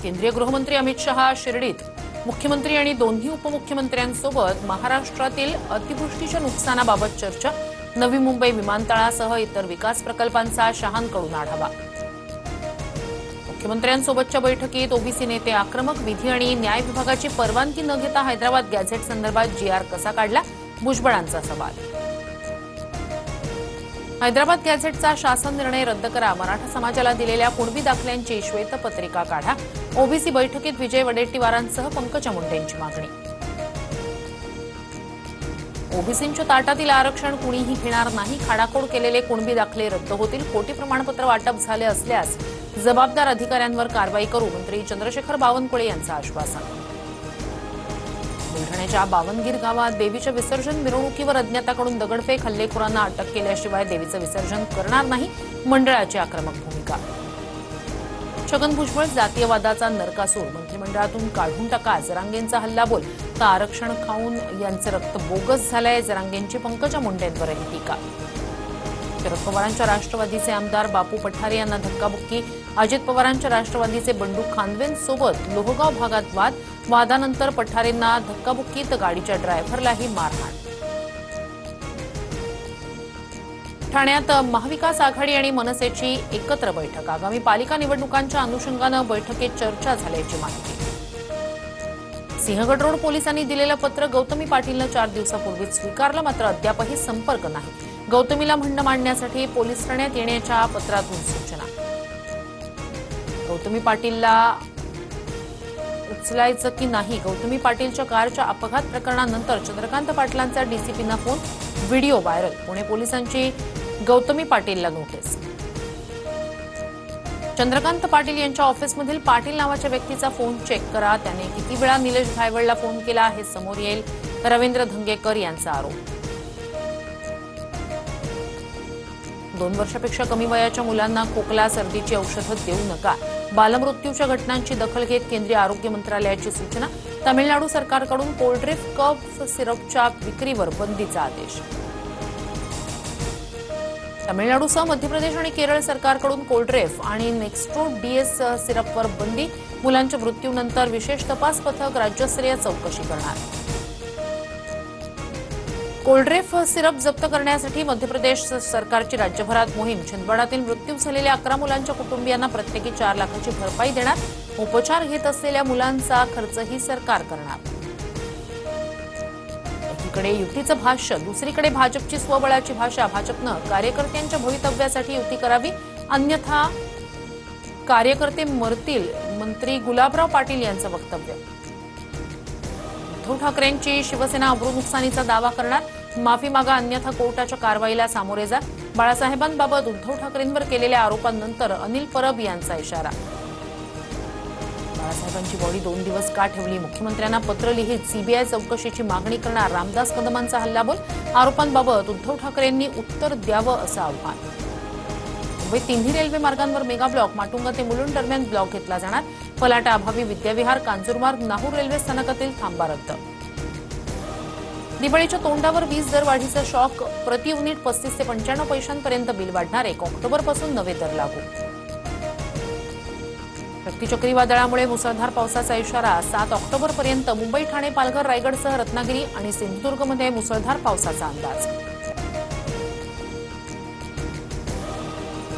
केंद्रीय गृहमंत्री अमित शहा शिर्डीत मुख्यमंत्री आणि दोन्ही उपमुख्यमंत्र्यांसोबत महाराष्ट्रातील अतिवृष्टीच्या नुकसानाबाबत चर्चा। नवी मुंबई विमानतळासह इतर विकास प्रकल्पांचा शहांकडून आढावा। मुख्यमंत्र्यांसोबतच्या बैठकीत ओबीसी नेते आक्रमक। विधी आणि न्याय विभागाची परवानगी न घेता हैदराबाद गॅझेट संदर्भात जीआर कसा काढला, भुजबळांचा सवाल। हैदराबाद गॅझेटचा शासन निर्णय रद्द करा। मराठा समाजाला दिलेल्या कुणबी दाखल्यांची श्वेतपत्रिका काढा। ओबीसी बैठकीत विजय वडेट्टीवारांसह पंकजा मुंडेंची मागणी। ओबीसींच्या ताटातील आरक्षण कुणीही घेणार नाही। खाडाखोड केलेले कुणबी दाखले रद्द होतील। कोटी प्रमाणपत्र वाटप झाले असल्यास जबाबदार अधिकाऱ्यांवर कारवाई करू। मंत्री चंद्रशेखर बावनकुळे यांचं आश्वासन। बुलढाण्याच्या बावनगीर गावात देवीच्या विसर्जन मिरवणुकीवर अज्ञाताकडून दगडफेक। हल्लेखोरांना अटक केल्याशिवाय देवीचं विसर्जन करणार नाही, मंडळाची आक्रमक भूमिका। छगन भुजबळ जातीयवादाचा नरकासूर, मंत्रिमंडळातून काढून टाका। जरांगेंचा हल्लाबोल, तर आरक्षण खाऊन यांचं रक्त बोगस झालंय। जरांगेंची पंकजा मुंडेंवरही टीका। शरद पवारांच्या राष्ट्रवादीचे आमदार बापू पठारे यांना धक्काबुक्की। अजित पवारांच्या राष्ट्रवादीचे बंडू खानवेंसोबत लोहगाव भागात वाद। वादानंतर पठारेंना धक्काबुक्की, तर गाडीच्या ड्रायव्हरलाही मारहाण। ठाण्यात महाविकास आघाडी आणि मनसेची एकत्र बैठक। आगामी पालिका निवडणुकांच्या अनुषंगानं बैठकीत चर्चा झाल्याची माहिती। सिंहगड रोड पोलिसांनी दिलेलं पत्र गौतमी पाटीलनं 4 दिवसापूर्वीच स्वीकारलं, मात्र अद्यापही संपर्क नाही। गौतमीला म्हणणं मांडण्यासाठी पोलीस ठाण्यात येण्याच्या पत्रातून सूचना। गौतमी पाटीलला उचलायचं की नाही, गौतमी पाटीलच्या कारच्या अपघात प्रकरणानंतर चंद्रकांत पाटलांचा डीसीपींना फोन, व्हिडिओ व्हायरल। पुणे पोलिसांची गौतमी पाटीलला नोटीस। चंद्रकांत पाटील यांच्या ऑफिसमधील पाटील नावाच्या व्यक्तीचा फोन चेक करा। त्याने किती वेळा निलेश घायवळला फोन केला हे समोर येईल। रवींद्र धंगेकर यांचा आरोप। 2 वर्षापेक्षा कमी वयाच्या मुलांना खोकला सर्दीची औषधं देऊ नका। बालमृत्यूच्या घटनांची दखल घेत केंद्रीय आरोग्य मंत्रालयाची सूचना। तामिळनाडू सरकारकडून कोल्ड्रिफ कफ सिरपच्या विक्रीवर बंदीचा आदेश। तामिळनाडूसह मध्य प्रदेश आणि केरळ सरकारकडून कोल्ड्रिफ आणि नेक्स्ट्रो डीएस सिरपवर बंदी। मुलांच्या मृत्यूनंतर विशेष तपास पथक राज्यस्तरीय चौकशी करणार। कोल्ड्रिफ सिरप जप्त करण्यासाठी मध्य प्रदेश सरकारची राज्यभरात मोहीम। छिंदवाडातील मृत्यू झालेल्या 11 मुलांच्या कुटुंबियांना प्रत्येकी 4 लाखाची भरपाई देणार। उपचार घेत असलेल्या मुलांचा खर्चही सरकार करणार। एकीकडे युतीचं भाष्य, दुसरीकडे भाजपची स्वबळाची भाषा। भाजपनं कार्यकर्त्यांच्या भवितव्यासाठी युती करावी, अन्यथा कार्यकर्ते मरतील, मंत्री गुलाबराव पाटील यांचं वक्तव्य। उद्धव ठाकरेंची शिवसेना अब्रू नुकसानीचा दावा करणार, माफी मागा अन्यथा कोर्टाच्या कारवाईला सामोरे जा। बाळासाहेबांबाबत उद्धव ठाकरेंवर केलेल्या आरोपांनंतर अनिल परब यांचा इशारा। बाळासाहेबांची बॉडी 2 दिवस का ठेवली, मुख्यमंत्र्यांना पत्र लिहित सीबीआय चौकशीची मागणी करणार। रामदास कदमांचा हल्लाबोल, आरोपांबाबत उद्धव ठाकरेंनी उत्तर द्यावं असं आव्हान। मुंबईत तिन्ही रेल्वे मार्गांवर मेगा ब्लॉक। माटुंगा ते मुलुंड दरम्यान ब्लॉक घेतला जाणार। फलाटा अभावी विद्याविहार, कांजूरमार्ग, नाहूर रेल्वे स्थानकातील थांबा रद्द। दिवाळीच्या तोंडावर वीज दरवाढीचा शॉक। प्रति युनिट 35 ते 95 पैशांपर्यंत बिल वाढणार। 1 ऑक्टोबरपासून नवे दर लागू। शक्ती चक्रीवादळामुळे मुसळधार पावसाचा इशारा। 7 ऑक्टोबरपर्यंत मुंबई, ठाणे, पालघर, रायगडसह रत्नागिरी आणि सिंधुदुर्गमध्ये मुसळधार पावसाचा अंदाज।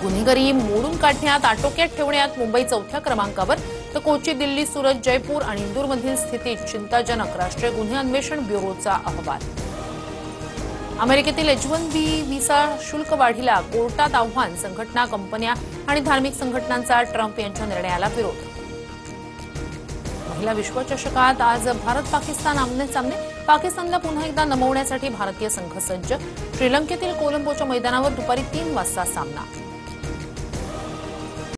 गुन्हेगारी मोडून काढण्यात, आटोक्यात ठेवण्यात मुंबई 4थ्या क्रमांकावर, तर कोची, दिल्ली, सुरत, जयपूर आणि इंदूरमधील स्थिती चिंताजनक। राष्ट्रीय गुन्हे अन्वेषण ब्युरोचा अहवाल। अमेरिकेतील H-1B व्हिसा शुल्क वाढीला कोर्टात आव्हान। संघटना, कंपन्या आणि धार्मिक संघटनांचा ट्रम्प यांच्या निर्णयाला विरोध। महिला विश्वचषकात आज भारत-पाकिस्तान आमने-सामने। पाकिस्तानला पुन्हा एकदा नमवण्यासाठी भारतीय संघ सज्ज। श्रीलंकेतील कोलंबोच्या मैदानावर दुपारी 3 वाजता सामना।